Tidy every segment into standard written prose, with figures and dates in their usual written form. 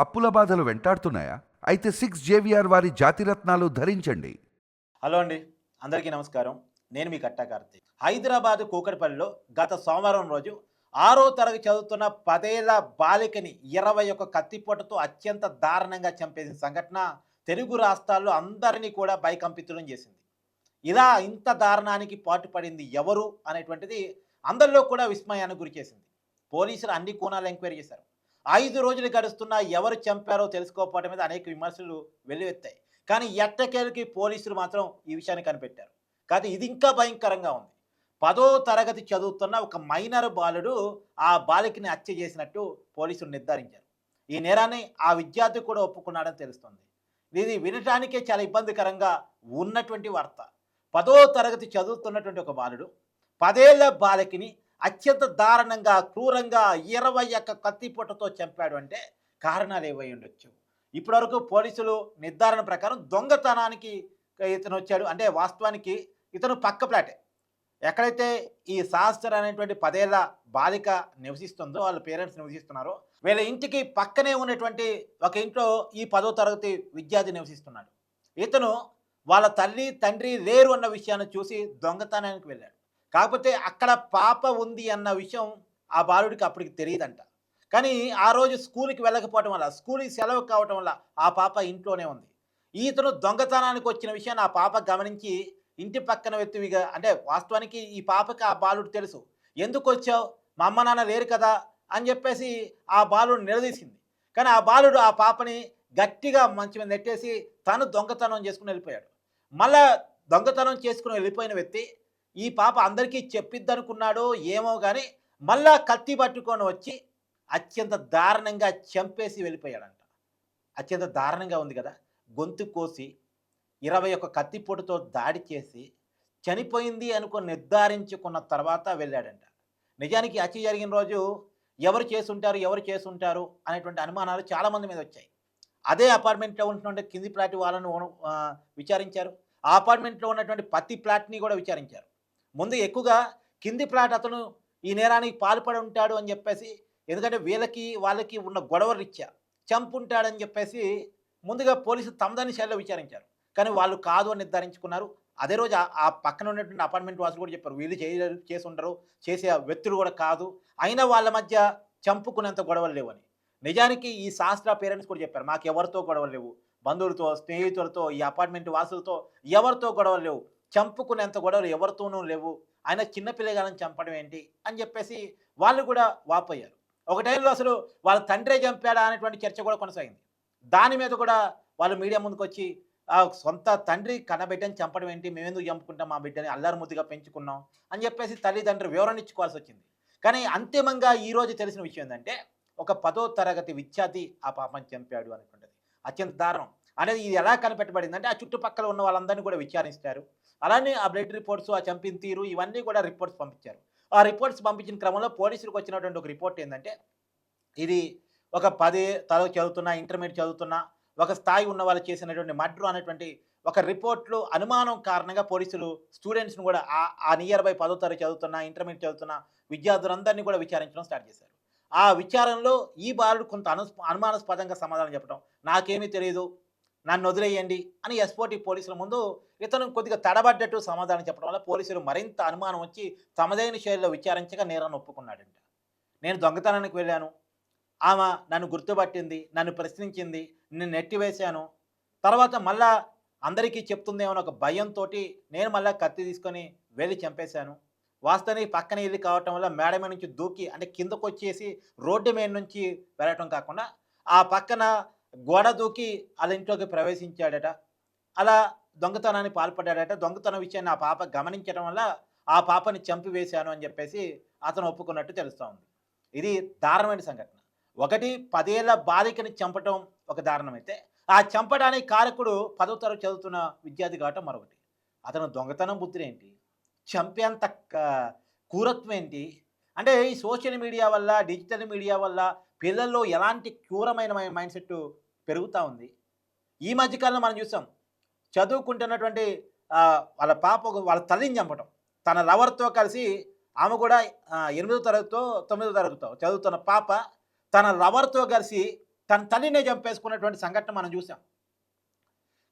అప్పుల బాధలు వెంటాడుతున్నాయా? అయితే 6 JVR వారి జాతిరత్నాలు ధరించండి. హలో అండి, అందరికీ నమస్కారం. నేను మీ కట్టా కార్తీక్. హైదరాబాద్ కూకట్పల్లిలో గత సోమవారం రోజు 6వ తరగతి చదువుతున్న 10 ఏళ్ల బాలికని 21 కత్తిపోటుతో అత్యంత దారుణంగా చంపేసిన సంఘటన తెలుగు రాష్ట్రాల్లో అందరినీ కూడా భయకంపితులం చేసింది. ఇలా ఇంత దారుణానికి పాటుపడింది ఎవరు అనేటువంటిది అందరిలో కూడా విస్మయానికి గురిచేసింది. పోలీసులు అన్ని కోణాలు ఎంక్వైరీ చేశారు. 5 రోజులు గడుస్తున్నా ఎవరు చంపారో తెలుసుకోకపోవడం మీద అనేక విమర్శలు వెల్లువెత్తాయి. కానీ ఎట్టకేలకి పోలీసులు మాత్రం ఈ విషయాన్ని కనిపెట్టారు. కాదు, ఇది ఇంకా భయంకరంగా ఉంది. 10వ తరగతి చదువుతున్న ఒక మైనర్ బాలుడు ఆ బాలికని హత్య చేసినట్టు పోలీసులు నిర్ధారించారు. ఈ నేరాన్ని ఆ విద్యార్థి కూడా ఒప్పుకున్నాడని తెలుస్తుంది. ఇది వినటానికే చాలా ఇబ్బందికరంగా ఉన్నటువంటి వార్త. 10వ తరగతి చదువుతున్నటువంటి ఒక బాలుడు 10 ఏళ్ల బాలికని అత్యంత దారుణంగా, క్రూరంగా 21 కత్తిపోటుతో చంపాడు అంటే కారణాలు ఏవై ఉండొచ్చు? ఇప్పటివరకు పోలీసులు నిర్ధారణ ప్రకారం దొంగతనానికి ఇతను వచ్చాడు. అంటే వాస్తవానికి ఇతను పక్క ప్లాటే. ఎక్కడైతే ఈ శాస్త్ర అనేటువంటి 10 ఏళ్ల బాలిక నివసిస్తుందో, వాళ్ళ పేరెంట్స్ నివసిస్తున్నారో, వీళ్ళ ఇంటికి పక్కనే ఉన్నటువంటి ఒక ఇంట్లో ఈ 10వ తరగతి విద్యార్థి నివసిస్తున్నాడు. ఇతను వాళ్ళ తల్లి తండ్రి లేరు అన్న విషయాన్ని చూసి దొంగతనానికి వెళ్ళాడు. కాకపోతే అక్కడ పాప ఉంది అన్న విషయం ఆ బాలుడికి అప్పటికి తెలియదంట. కానీ ఆ రోజు స్కూల్కి వెళ్ళకపోవటం వల్ల, స్కూల్కి సెలవు కావటం వల్ల ఆ పాప ఇంట్లోనే ఉంది. ఈతను దొంగతనానికి వచ్చిన విషయాన్ని ఆ పాప గమనించి ఇంటి పక్కన వ్యక్తివిగా, అంటే వాస్తవానికి ఈ పాపకి ఆ బాలుడు తెలుసు. ఎందుకు వచ్చావు, మా అమ్మ నాన్న లేరు కదా అని చెప్పేసి ఆ బాలుడు నిలదీసింది. కానీ ఆ బాలుడు ఆ పాపని గట్టిగా మంచి మీద నెట్టేసి తను దొంగతనం చేసుకుని వెళ్ళిపోయాడు. మళ్ళా దొంగతనం చేసుకుని వెళ్ళిపోయిన వ్యక్తి ఈ పాప అందరికీ చెప్పిద్దనుకున్నాడో ఏమో కానీ మళ్ళా కత్తి పట్టుకొని వచ్చి అత్యంత దారుణంగా చంపేసి వెళ్ళిపోయాడంట. అత్యంత దారుణంగా ఉంది కదా. గొంతు కోసి 21 కత్తిపోటుతో దాడి చేసి చనిపోయింది అనుకుని నిర్ధారించుకున్న తర్వాత వెళ్ళాడంట. నిజానికి హత్య జరిగిన రోజు ఎవరు చేసుంటారు అనేటువంటి అనుమానాలు చాలామంది మీద వచ్చాయి. అదే అపార్ట్మెంట్లో ఉన్నటువంటి కింది ఫ్లాట్ వాళ్ళను విచారించారు. ఆ అపార్ట్మెంట్లో ఉన్నటువంటి ప్రతి ఫ్లాట్ని కూడా విచారించారు. ముందు ఎక్కువగా కింది ఫ్లాట్ అతను ఈ నేరానికి పాల్పడి ఉంటాడు అని చెప్పేసి, ఎందుకంటే వాళ్ళకి ఉన్న గొడవలు రీత్యా చంపుంటాడని చెప్పేసి ముందుగా పోలీసులు తమదని శైలిలో విచారించారు. కానీ వాళ్ళు కాదు అని నిర్ధారించుకున్నారు. అదే రోజు ఆ పక్కన ఉన్నటువంటి అపార్ట్మెంట్ వాసులు కూడా చెప్పారు, వీళ్ళు చేసి ఉండరు, చేసే వ్యక్తులు కూడా కాదు, అయినా వాళ్ళ మధ్య చంపుకునేంత గొడవలు లేవని. నిజానికి ఈ శాస్త్ర పేరెంట్స్ కూడా చెప్పారు, మాకు ఎవరితో గొడవలు లేవు, బంధువులతో, స్నేహితులతో, ఈ అపార్ట్మెంట్ వాసులతో ఎవరితో గొడవలు లేవు, చంపుకునేంత గొడవలు ఎవరితోనూ లేవు, ఆయన చిన్నపిల్లగాలని చంపడం ఏంటి అని చెప్పేసి వాళ్ళు కూడా వాపోయారు. ఒక టైంలో అసలు వాళ్ళ తండ్రే చంపాడా అనేటువంటి చర్చ కూడా కొనసాగింది. దాని మీద కూడా వాళ్ళు మీడియా ముందుకు వచ్చి సొంత తండ్రి కన్నబిడ్డని చంపడం ఏంటి, మేమెందుకు చంపుకుంటాం, మా బిడ్డని అల్లారు ముద్దుగా పెంచుకున్నాం అని చెప్పేసి తల్లిదండ్రులు వివరణ ఇచ్చుకోవాల్సి వచ్చింది. కానీ అంతిమంగా ఈరోజు తెలిసిన విషయం ఏంటంటే, ఒక 10వ తరగతి విద్యార్థి ఆ పాపని చంపాడు అనేటువంటిది అత్యంత దారుణం. అనేది ఇది ఎలా కనిపెట్టబడిందంటే, ఆ చుట్టుపక్కల ఉన్న వాళ్ళందరినీ కూడా విచారిస్తారు. అలానే ఆ బ్లడ్ రిపోర్ట్స్, ఆ చంపిన తీరు, ఇవన్నీ కూడా రిపోర్ట్స్ పంపించారు. ఆ రిపోర్ట్స్ పంపించిన క్రమంలో పోలీసులకు వచ్చినటువంటి ఒక రిపోర్ట్ ఏంటంటే, ఇది ఒక 10 తరగతి చదువుతున్న, ఇంటర్మీడియట్ చదువుతున్న ఒక స్థాయి ఉన్న వాళ్ళు చేసినటువంటి మర్డర్ అనేటువంటి ఒక రిపోర్ట్లు అనుమానం కారణంగా పోలీసులు స్టూడెంట్స్ని కూడా ఆ నియర్ బై 10వ తరగతి చదువుతున్న, ఇంటర్మీడియట్ చదువుతున్న విద్యార్థులందరినీ కూడా విచారించడం స్టార్ట్ చేశారు. ఆ విచారణలో ఈ బాలుడు కొంత అనుమానాస్పదంగా సమాధానం చెప్పడం, నాకేమీ తెలియదు, నన్ను వదిలేయండి అని ఎస్పోటీ పోలీసుల ముందు ఇతను కొద్దిగా తడబడ్డట్టు సమాధానం చెప్పడం వల్ల పోలీసులు మరింత అనుమానం వచ్చి తమదైన శైలిలో విచారించగా నేరాన్ని ఒప్పుకున్నాడంట. నేను దొంగతనానికి వెళ్ళాను, ఆమె నన్ను గుర్తుపట్టింది, నన్ను ప్రశ్నించింది, నేను నెట్టివేశాను, తర్వాత మళ్ళా అందరికీ చెప్తుందేమో ఒక భయంతో నేను మళ్ళీ కత్తి తీసుకొని వెళ్ళి చంపేశాను. వాస్తవానికి పక్కన ఇల్లు కావటం వల్ల మేడ మీద నుంచి దూకి, అంటే కిందకు వచ్చేసి రోడ్డు మీద నుంచి వెళ్ళటం కాకుండా ఆ పక్కన గోడ దూకి వాళ్ళ ఇంట్లోకి ప్రవేశించాడట. అలా దొంగతనాన్ని పాల్పడ్డాడట. దొంగతనం విషయాన్ని ఆ పాప గమనించడం వల్ల ఆ పాపని చంపివేశాను అని చెప్పేసి అతను ఒప్పుకున్నట్టు తెలుస్తూ ఉంది. ఇది దారుణమైన సంఘటన. ఒకటి 10 ఏళ్ల బాలికని చంపటం ఒక దారుణమైతే, ఆ చంపడానికి కారకుడు 10వ తరగతి చదువుతున్న విద్యార్థి కావటం మరొకటి. అతను దొంగతనం బుద్ధిరేంటి, చంపేంత క్రూరత్వం ఏంటి? అంటే ఈ సోషల్ మీడియా వల్ల, డిజిటల్ మీడియా వల్ల పిల్లల్లో ఎలాంటి క్రూరమైన మైండ్ సెట్ పెరుగుతూ ఉంది. ఈ మధ్యకాలంలో మనం చూసాం, చదువుకుంటున్నటువంటి వాళ్ళ పాప వాళ్ళ తల్లిని చంపటం, తన లవర్తో కలిసి, ఆమె కూడా 8వ తరగతితో 9వ తరగతితో చదువుతున్న పాప తన లవర్తో కలిసి తన తల్లినే చంపేసుకున్నటువంటి సంఘటన మనం చూసాం.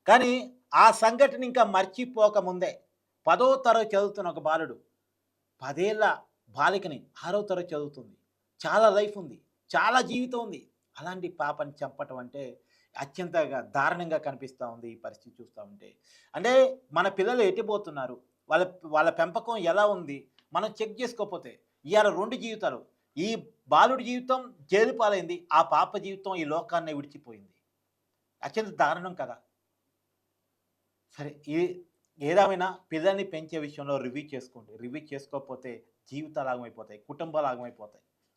కానీ ఆ సంఘటన ఇంకా మర్చిపోకముందే 10వ తరగతి చదువుతున్న ఒక బాలుడు 10 ఏళ్ల బాలికని 6వ తరగతి చదువుతుంది. చాలా లైఫ్ ఉంది. చాలా జీవితం ఉంది. అలాంటి పాపని చంపటం అంటే అత్యంతగా దారుణంగా కనిపిస్తా ఉంది ఈ పరిస్థితి చూస్తా ఉంటే. అంటే మన పిల్లలు ఎటుపోతున్నారు? వాళ్ళ వాళ్ళ పెంపకం ఎలా ఉంది? మనం చెక్ చేసుకోకపోతే ఇయాల 2 జీవితాలు. ఈ బాలుడి జీవితం జైలు పాలైంది. ఆ పాప జీవితం ఈ లోకాన్నే విడిచిపోయింది. అత్యంత దారుణం కదా! సరే ఏదేమైనా పిల్లల్ని పెంచే విషయంలో రివ్యూ చేసుకోండి. రివ్యూ చేసుకోకపోతే జీవితాలు ఆగమైపోతాయి. కుటుంబాలు ఆగమైపోతాయి.